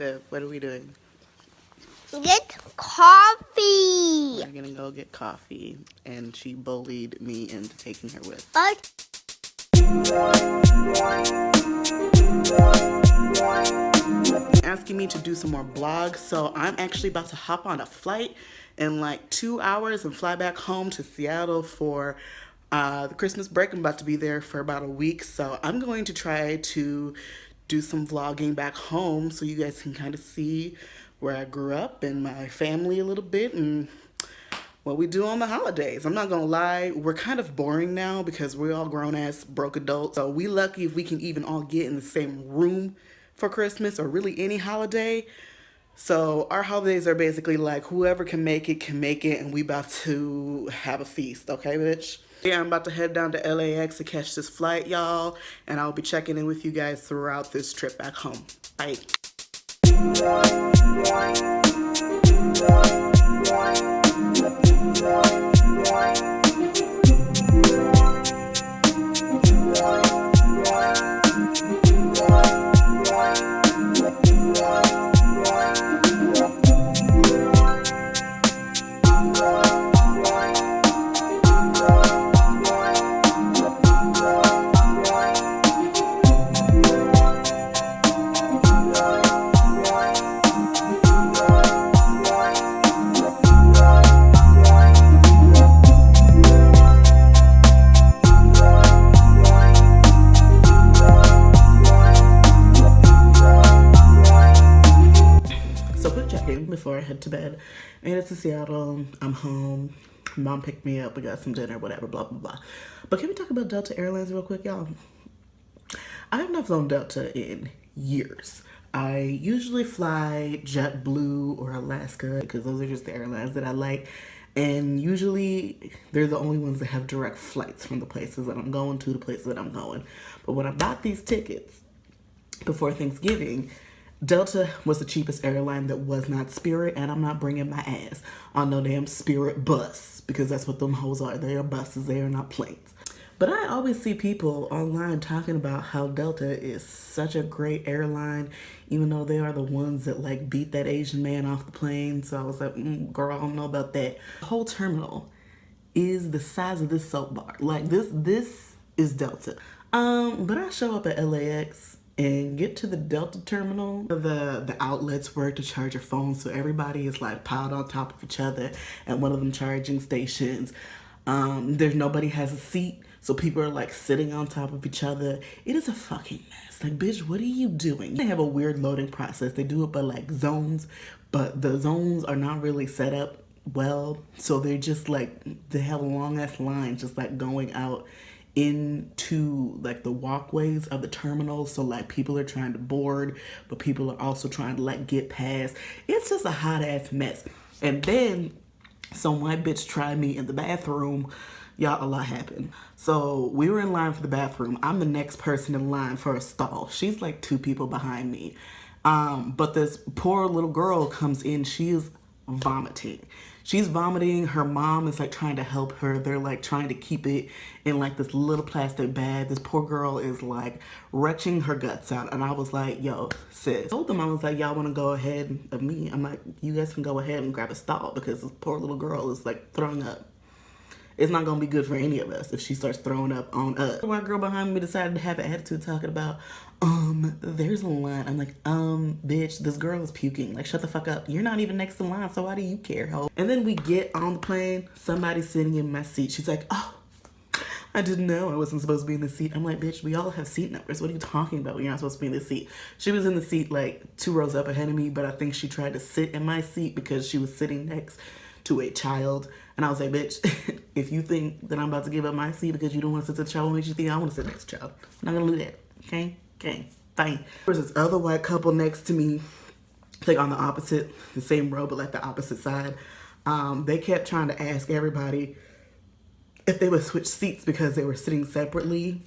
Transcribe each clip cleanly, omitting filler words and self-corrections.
Viv, what are we doing? Get coffee. We're gonna go get coffee, and she bullied me into taking her with. Asking me to do some more vlogs, so I'm actually about to hop on a flight in like 2 hours and fly back home to Seattle for the Christmas break. I'm about to be there for about a week, so I'm going to try to do some vlogging back home so you guys can kind of see where I grew up and my family a little bit and what we do on the holidays. I'm not gonna lie, we're kind of boring now because we're all grown-ass broke adults, so we lucky if we can even all get in the same room for Christmas or really any holiday. So our holidays are basically like whoever can make it, and we about to have a feast, okay, bitch? Yeah, I'm about to head down to LAX to catch this flight, y'all, and I'll be checking in with you guys throughout this trip back home. Bye. Before I head to bed, made it to Seattle. I'm home. Mom picked me up. We got some dinner, whatever, blah, blah, blah. But can we talk about Delta Airlines real quick, y'all? I have not flown Delta in years. I usually fly JetBlue or Alaska because those are just the airlines that I like. And usually they're the only ones that have direct flights from the places that I'm going to the places that I'm going. But when I bought these tickets before Thanksgiving, Delta was the cheapest airline that was not Spirit, and I'm not bringing my ass on no damn Spirit bus because that's what them hoes are. They are buses, they are not planes. But I always see people online talking about how Delta is such a great airline, even though they are the ones that like beat that Asian man off the plane. So I was like, girl, I don't know about that. The whole terminal is the size of this soap bar. Like this is Delta. But I show up at LAX and get to the Delta terminal. The outlets work to charge your phone, so everybody is like piled on top of each other at one of them charging stations. There's nobody has a seat, so people are like sitting on top of each other. It is a fucking mess. Like, bitch, what are you doing? They have a weird loading process. They do it by like zones, but the zones are not really set up well, so they're just like, they have a long ass line just like going out into like the walkways of the terminal. So like people are trying to board, but people are also trying to like get past. It's just a hot ass mess. And then some white bitch tried me in the bathroom. Y'all, a lot happened. So we were in line for the bathroom. I'm the next person in line for a stall. She's like 2 people behind me. But this poor little girl comes in. She is vomiting. She's vomiting. Her mom is like trying to help her. They're like trying to keep it in like this little plastic bag. This poor girl is like retching her guts out. And I was like, yo, sis. I told them, I was like, y'all want to go ahead of me? I'm like, you guys can go ahead and grab a stall because this poor little girl is like throwing up. It's not going to be good for any of us if she starts throwing up on us. The white girl behind me decided to have an attitude talking about, there's a line. I'm like, bitch, this girl is puking. Like, shut the fuck up. You're not even next in line, so why do you care, ho? And then we get on the plane. Somebody's sitting in my seat. She's like, oh, I didn't know I wasn't supposed to be in the seat. I'm like, bitch, we all have seat numbers. What are you talking about when you're not supposed to be in the seat? She was in the seat like 2 rows up ahead of me, but I think she tried to sit in my seat because she was sitting next to a child. And I was like, bitch, if you think that I'm about to give up my seat because you don't want to sit to the child, what makes you think I want to sit next to the child? I'm not going to do that, okay? Okay, fine. There's this other white couple next to me, like on the same row, but like the opposite side. They kept trying to ask everybody if they would switch seats because they were sitting separately.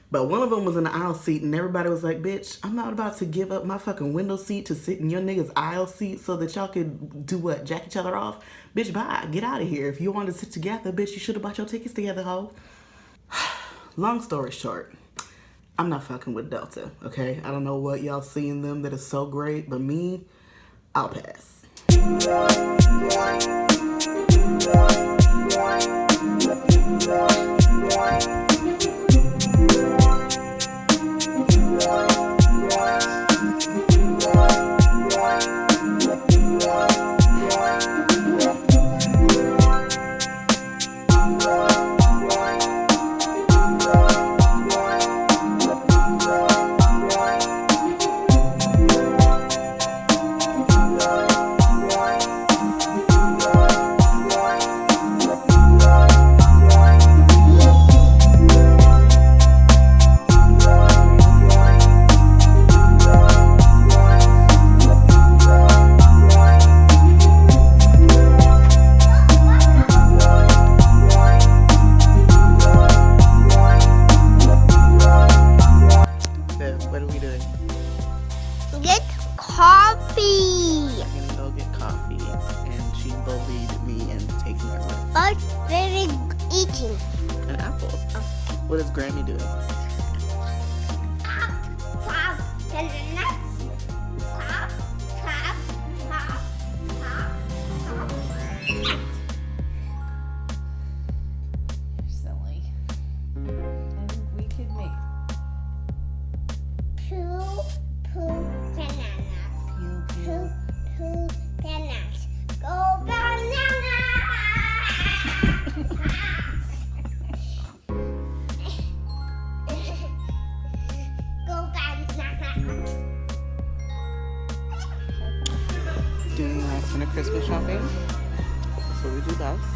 But one of them was in the aisle seat and everybody was like, bitch, I'm not about to give up my fucking window seat to sit in your nigga's aisle seat so that y'all could do what? Jack each other off? Bitch, bye. Get out of here. If you wanted to sit together, bitch, you should have bought your tickets together, ho. Long story short, I'm not fucking with Delta, okay? I don't know what y'all see in them that is so great, but me, I'll pass. What are we doing? Get coffee. I'm gonna go get coffee, and she bullied me into taking her with But very eating. an apple. What is Grammy doing? Silly. I think we could make Poo bananas. pew Poo bananas. Go bananas. Go bananas. Doing last minute Christmas shopping. That's what we do best.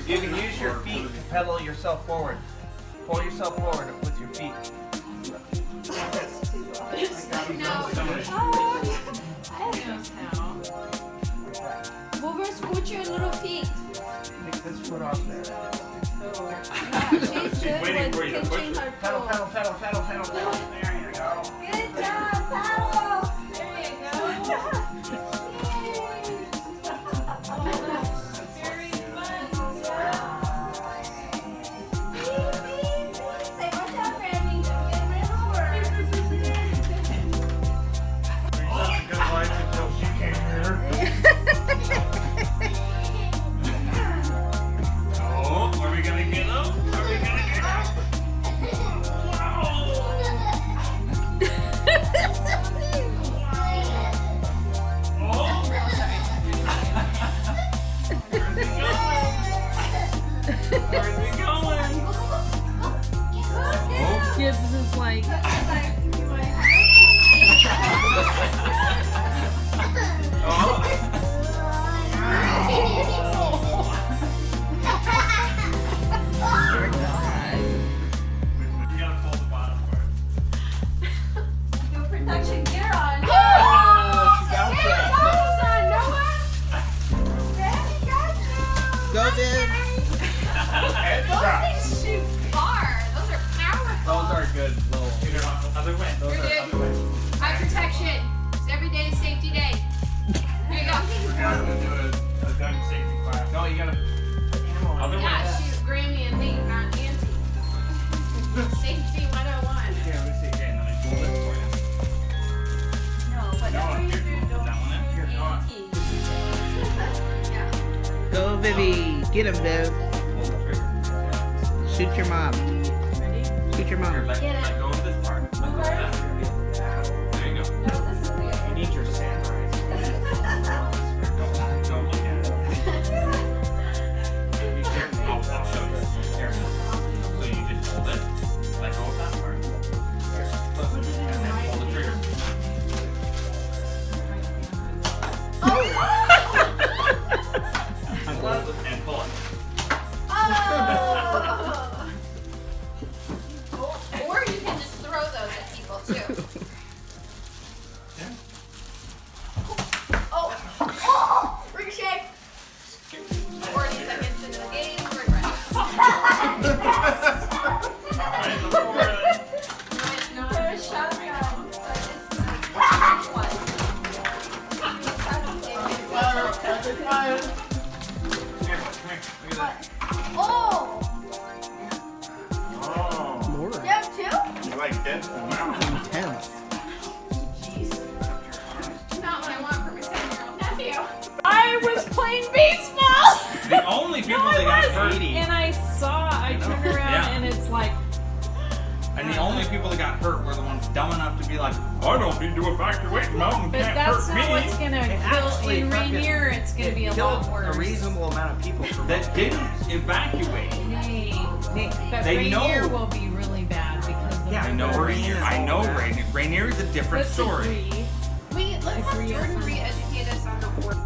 You can use your feet to pedal yourself forward. Pull yourself forward with your feet. Mover, scoot your little feet. Take this foot off there. She's good waiting with for you to push pinching it. her Pedal, toe. pedal, pedal, pedal, pedal, pedal. There you go. Good job, Paolo. There you go. Very fun. Say, watch out, Randy. Don't get ran over. Such a good life until she came here. Oh, are we gonna get up? Are we gonna get up? Where's it going? Oh, Gibbs is like, you gotta pull the bottom part. do protection gear on. She got you. Goggles on, Noah. Randy got you. Go, Viv. Those things shoot far. Those are powerful. Those are good little. Other way. Those You're are good. other way. High protection. It's every day is safety day. Here you go. We're gonna do a gun safety class. No, you gotta. Other way. Yeah, shoot Grammy and me, not Auntie. Safety 101. Here, let me see. Okay, let me pull this for you. No, whatever you here, do, don't that one in. Here, go on. Auntie. Yeah. Go, Vivi. Get him, Viv. Pull the trigger. Shoot your mom. Shoot your Here, mom. let go of this part. Let go of that. There you go. No, this is weird. You need your samurai. Don't look at it. Here, I'll show you. Here. So you just hold it. Let go of that part. Look, and then pull the trigger. And pull it. Or you can just throw those at people too. Oh! Ricochet! 40 seconds into the game, regrets. Right in the forehead. No, it's not a shotgun, but it's one. Here, look at that. Oh! Oh. Lord. You have two? You like Deadpool now? Intense. Jeez. Not what I want for my 7-year-old nephew. I was playing baseball! The only people that got hurt, And I turned around Yeah. and it's like, and the only people that got hurt were the ones dumb enough to be like, I don't need to evacuate mountain, but can't that's hurt not me. what's gonna kill actually in fucking- Rainier. It's gonna be a lot worse. A reasonable amount of people for That didn't evacuate. But They Rainier know. will be really bad because the Yeah, I know Rainier. I know Rainier. Rainier is a different Let's story. agree. Wait, let's have Agree Jordan on that. re-educate us on the word.